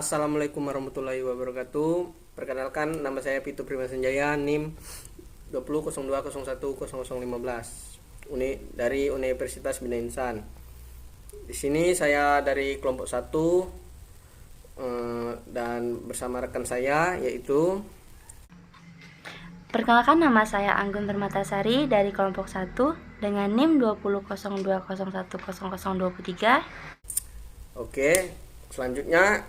Assalamualaikum warahmatullahi wabarakatuh. Perkenalkan, nama saya Pitu Primasanjaya, NIM 20.02.01.0015 dari Universitas Bina Insan. Di sini saya dari kelompok 1 dan bersama rekan saya yaitu Perkenalkan, nama saya Anggun Permatasari dari kelompok 1 dengan NIM 20.02.01.0023. Oke, selanjutnya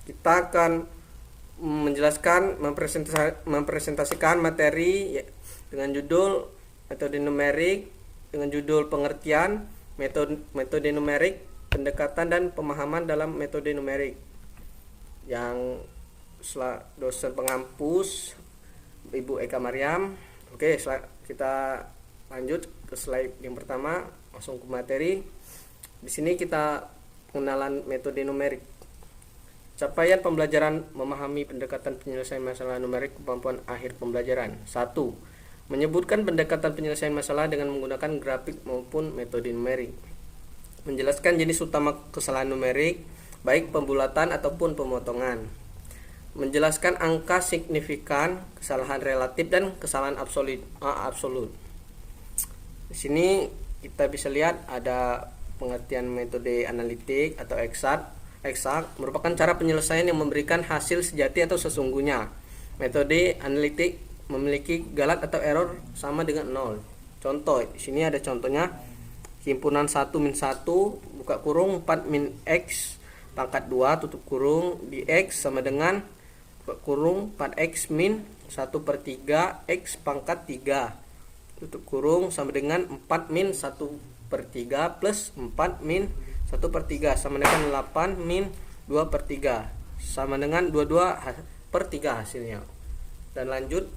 kita akan menjelaskan mempresentasikan materi dengan judul metode numerik, dengan judul pengertian metode numerik, pendekatan dan pemahaman dalam metode numerik, yang dosen pengampus Ibu Eka Mariam. Oke, kita lanjut ke slide yang pertama, langsung ke materi. Di sini kita pengenalan metode numerik. Capaian pembelajaran memahami pendekatan penyelesaian masalah numerik kemampuan akhir pembelajaran. 1. Menyebutkan pendekatan penyelesaian masalah dengan menggunakan grafik maupun metode numerik. Menjelaskan jenis utama kesalahan numerik, baik pembulatan ataupun pemotongan. Menjelaskan angka signifikan, kesalahan relatif dan kesalahan absolut. Di sini kita bisa lihat ada pengertian metode analitik atau eksak merupakan cara penyelesaian yang memberikan hasil sejati atau sesungguhnya. Metode analitik memiliki galat atau error sama dengan 0. Contoh, di sini ada contohnya. Himpunan 1 min 1 buka kurung 4 min X pangkat 2 tutup kurung dx sama dengan buka kurung 4x min 1/3 X pangkat 3 tutup kurung sama dengan 4 min 1/3 plus 4 min 1/3 sama dengan 8 min 2/3 sama dengan 22/3 hasilnya. Dan lanjut,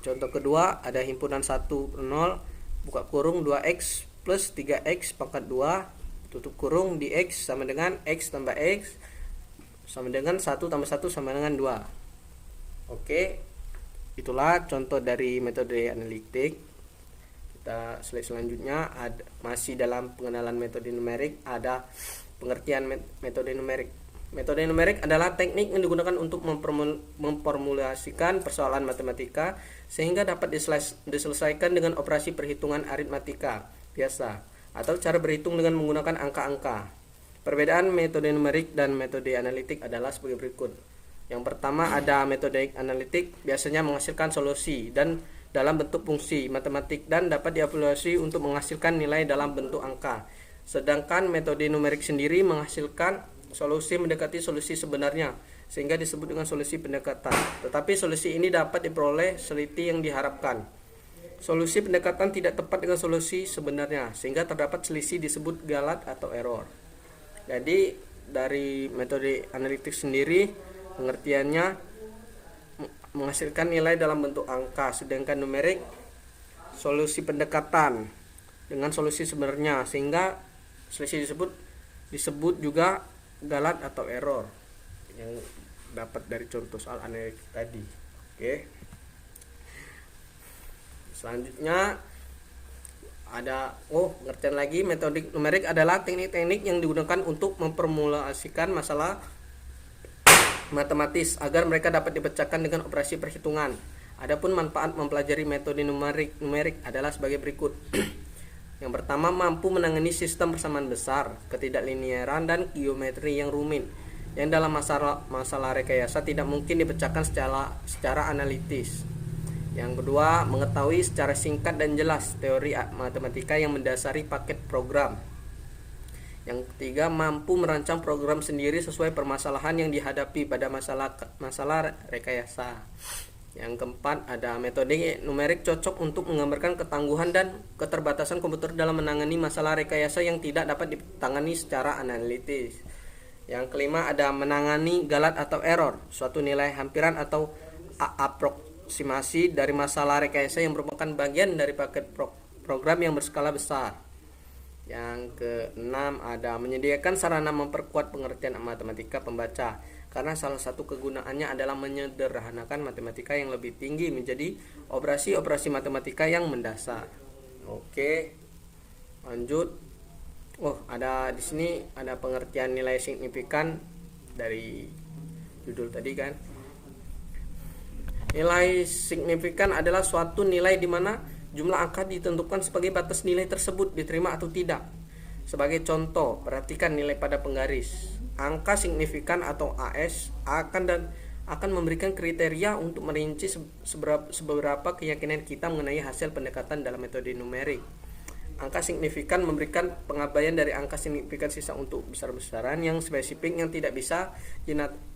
contoh kedua, ada himpunan 1 0 buka kurung 2x plus 3x pangkat 2 tutup kurung dx sama dengan x tambah x sama dengan 1 tambah 1 sama dengan 2. Oke, itulah contoh dari metode analitik. Kita slide selanjutnya, masih dalam pengenalan metode numerik, ada pengertian metode numerik. Metode numerik adalah teknik yang digunakan untuk memformulasikan persoalan matematika sehingga dapat diselesaikan dengan operasi perhitungan aritmatika biasa atau cara berhitung dengan menggunakan angka-angka. Perbedaan metode numerik dan metode analitik adalah sebagai berikut. Yang pertama, ada metode analitik biasanya menghasilkan solusi dan dalam bentuk fungsi matematik dan dapat dievaluasi untuk menghasilkan nilai dalam bentuk angka. Sedangkan metode numerik sendiri menghasilkan solusi mendekati solusi sebenarnya sehingga disebut dengan solusi pendekatan. Tetapi solusi ini dapat diperoleh selisih yang diharapkan. Solusi pendekatan tidak tepat dengan solusi sebenarnya sehingga terdapat selisih disebut galat atau error. Jadi dari metode analitik sendiri pengertiannya menghasilkan nilai dalam bentuk angka, sedangkan numerik solusi pendekatan dengan solusi sebenarnya sehingga selisih disebut juga galat atau error yang dapat dari contoh soal analitik tadi. Oke. Selanjutnya ada pengertian lagi, metode numerik adalah teknik-teknik yang digunakan untuk memformulasikan masalah matematis agar mereka dapat dipecahkan dengan operasi perhitungan. Adapun manfaat mempelajari metode numerik adalah sebagai berikut. Yang pertama, mampu menangani sistem persamaan besar, ketidaklinearan dan geometri yang rumit yang dalam masalah rekayasa tidak mungkin dipecahkan secara analitis. Yang kedua, mengetahui secara singkat dan jelas teori matematika yang mendasari paket program. Yang ketiga, mampu merancang program sendiri sesuai permasalahan yang dihadapi pada masalah rekayasa. Yang keempat, ada metode numerik cocok untuk menggambarkan ketangguhan dan keterbatasan komputer dalam menangani masalah rekayasa yang tidak dapat ditangani secara analitis. Yang kelima, ada menangani galat atau error, suatu nilai hampiran atau aproksimasi dari masalah rekayasa yang merupakan bagian dari paket program yang berskala besar. Yang keenam, ada menyediakan sarana memperkuat pengertian matematika pembaca, karena salah satu kegunaannya adalah menyederhanakan matematika yang lebih tinggi menjadi operasi-operasi matematika yang mendasar. Oke, lanjut. Ada di sini ada pengertian nilai signifikan dari judul tadi kan. Nilai signifikan adalah suatu nilai di mana jumlah angka ditentukan sebagai batas nilai tersebut diterima atau tidak. Sebagai contoh, perhatikan nilai pada penggaris. Angka signifikan atau AS akan memberikan kriteria untuk merinci seberapa keyakinan kita mengenai hasil pendekatan dalam metode numerik. Angka signifikan memberikan pengabaian dari angka signifikan sisa untuk besar-besaran yang spesifik yang tidak bisa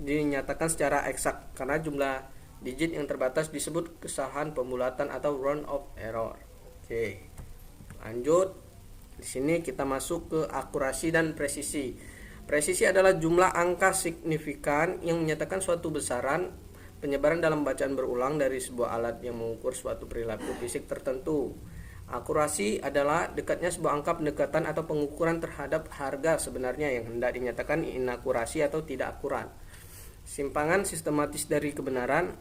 dinyatakan secara eksak karena jumlah digit yang terbatas disebut kesalahan pembulatan atau round of error. Oke. Lanjut. Di sini kita masuk ke akurasi dan presisi. Presisi adalah jumlah angka signifikan yang menyatakan suatu besaran penyebaran dalam bacaan berulang dari sebuah alat yang mengukur suatu perilaku fisik tertentu. Akurasi adalah dekatnya sebuah angka pendekatan atau pengukuran terhadap harga sebenarnya yang hendak dinyatakan inakurasi atau tidak akurat. Simpangan sistematis dari kebenaran.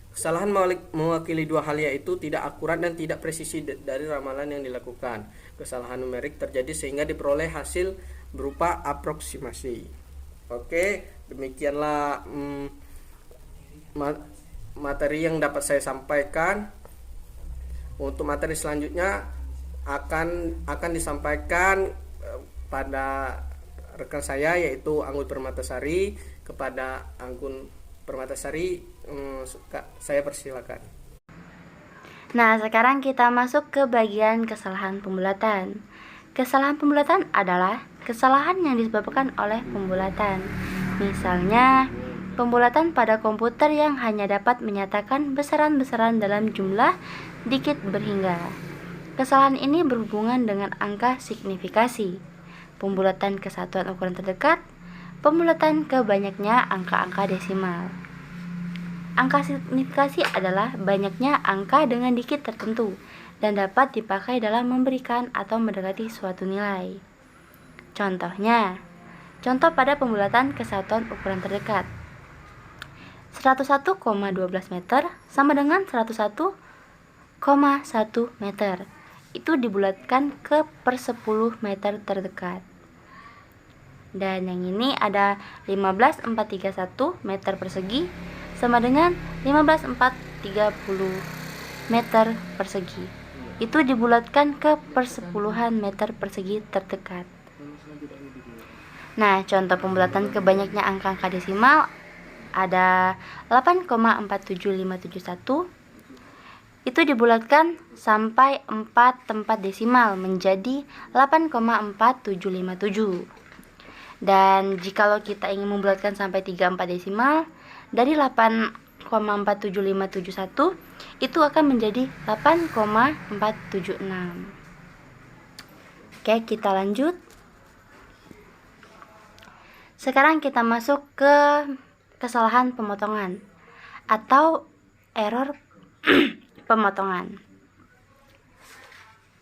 Kesalahan mewakili dua hal, yaitu tidak akurat dan tidak presisi dari ramalan yang dilakukan. Kesalahan numerik terjadi sehingga diperoleh hasil berupa aproksimasi. Oke, demikianlah materi yang dapat saya sampaikan. Untuk materi selanjutnya akan disampaikan pada rekan saya, yaitu Anggun Permatasari. Kepada Anggun Permatasari, saya persilakan. Nah, sekarang kita masuk ke bagian kesalahan pembulatan. Kesalahan pembulatan adalah kesalahan yang disebabkan oleh pembulatan. Misalnya, pembulatan pada komputer yang hanya dapat menyatakan besaran-besaran dalam jumlah digit berhingga. Kesalahan ini berhubungan dengan angka signifikasi, pembulatan ke satuan ukuran terdekat, pembulatan ke banyaknya angka-angka desimal. Angka signifikasi adalah banyaknya angka dengan digit tertentu dan dapat dipakai dalam memberikan atau mendekati suatu nilai. Contoh pada pembulatan ke satuan ukuran terdekat. 101,12 meter sama dengan 101,1 meter. Itu dibulatkan ke per 10 meter terdekat. Dan yang ini ada 15,431 meter persegi sama dengan 15,430 meter persegi. Itu dibulatkan ke persepuluhan meter persegi terdekat. Nah, contoh pembulatan ke banyaknya angka-angka desimal ada 8,47571. Itu dibulatkan sampai 4 tempat desimal menjadi 8,4757. Dan jikalau kita ingin membulatkan sampai 34 desimal dari 8,47571 itu akan menjadi 8,476. Oke, kita lanjut. Sekarang kita masuk ke kesalahan pemotongan atau error pemotongan.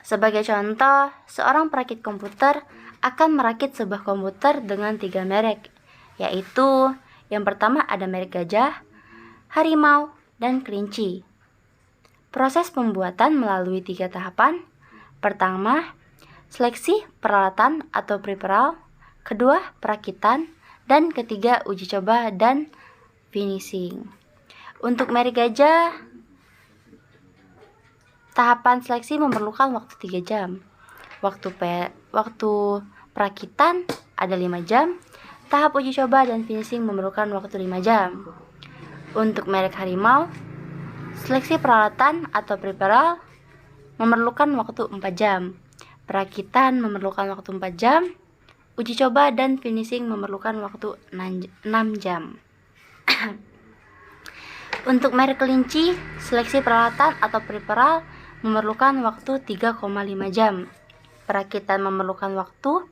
Sebagai contoh, seorang perakit komputer akan merakit sebuah komputer dengan 3 merek, yaitu yang pertama ada merek gajah, harimau, dan kelinci. Proses pembuatan melalui 3 tahapan. Pertama, seleksi peralatan atau preparal, kedua, perakitan, dan ketiga, uji coba dan finishing. Untuk merek gajah, tahapan seleksi memerlukan waktu 3 jam. Waktu perakitan ada 5 jam. Tahap uji coba dan finishing memerlukan waktu 5 jam. Untuk merek harimau, seleksi peralatan atau preparal memerlukan waktu 4 jam. Perakitan memerlukan waktu 4 jam. Uji coba dan finishing memerlukan waktu 6 jam. Untuk merek kelinci, seleksi peralatan atau preparal memerlukan waktu 3,5 jam. Perakitan memerlukan waktu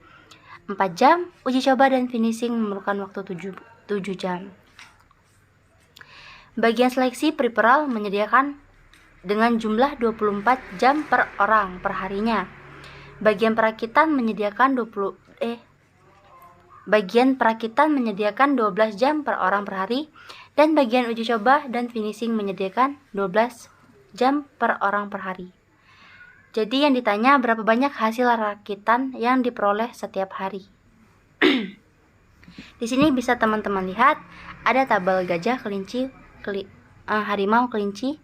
4 jam, uji coba dan finishing memerlukan waktu 7 jam. Bagian seleksi preparal menyediakan dengan jumlah 24 jam per orang per harinya. Bagian perakitan menyediakan 12 jam per orang per hari, dan bagian uji coba dan finishing menyediakan 12 jam per orang per hari. Jadi yang ditanya berapa banyak hasil rakitan yang diperoleh setiap hari. Di sini bisa teman-teman lihat ada tabel gajah, kelinci, harimau, kelinci,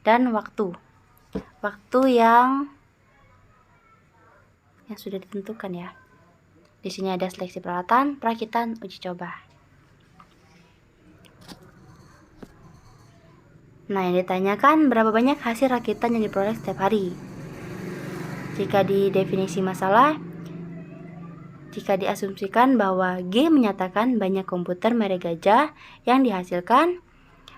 dan waktu. Waktu yang sudah ditentukan ya. Di sini ada seleksi peralatan, perakitan, uji coba. Nah, yang ditanyakan berapa banyak hasil rakitan yang diperoleh setiap hari. Jika di definisi masalah, jika diasumsikan bahwa G menyatakan banyak komputer merek gajah yang dihasilkan,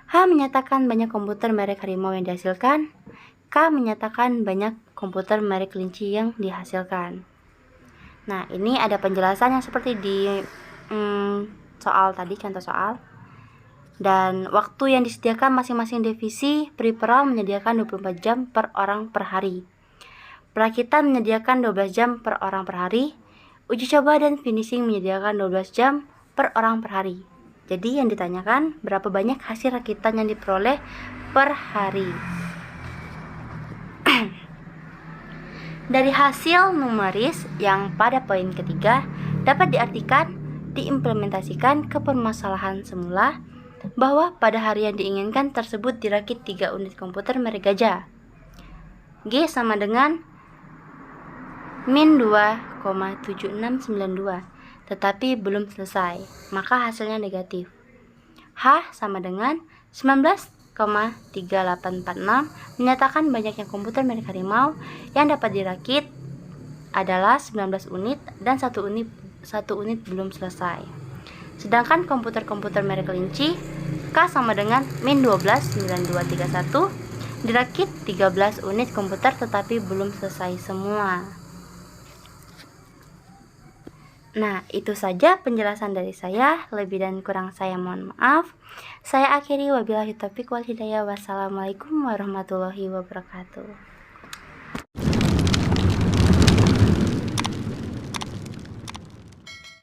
H menyatakan banyak komputer merek harimau yang dihasilkan, K menyatakan banyak komputer merek kelinci yang dihasilkan. Nah, ini ada penjelasan yang seperti di soal tadi, contoh soal. Dan waktu yang disediakan masing-masing divisi, periperal menyediakan 24 jam per orang per hari. Perakitan menyediakan 12 jam per orang per hari. Uji coba dan finishing menyediakan 12 jam per orang per hari. Jadi yang ditanyakan berapa banyak hasil rakitan yang diperoleh per hari. Dari hasil numeris yang pada poin ketiga dapat diartikan diimplementasikan ke permasalahan semula bahwa pada hari yang diinginkan tersebut dirakit 3 unit komputer merek gajah. G sama dengan min 2,7692 tetapi belum selesai, maka hasilnya negatif. H sama dengan 19,3846 menyatakan banyaknya komputer merek harimau yang dapat dirakit adalah 19 unit dan 1 unit belum selesai. Sedangkan komputer-komputer merek kelinci, K sama dengan min 12,9231 dirakit 13 unit komputer tetapi belum selesai semua. Nah, itu saja penjelasan dari saya. Lebih dan kurang saya mohon maaf. Saya akhiri, wabillahi taufiq wal hidayah. Wassalamualaikum warahmatullahi wabarakatuh.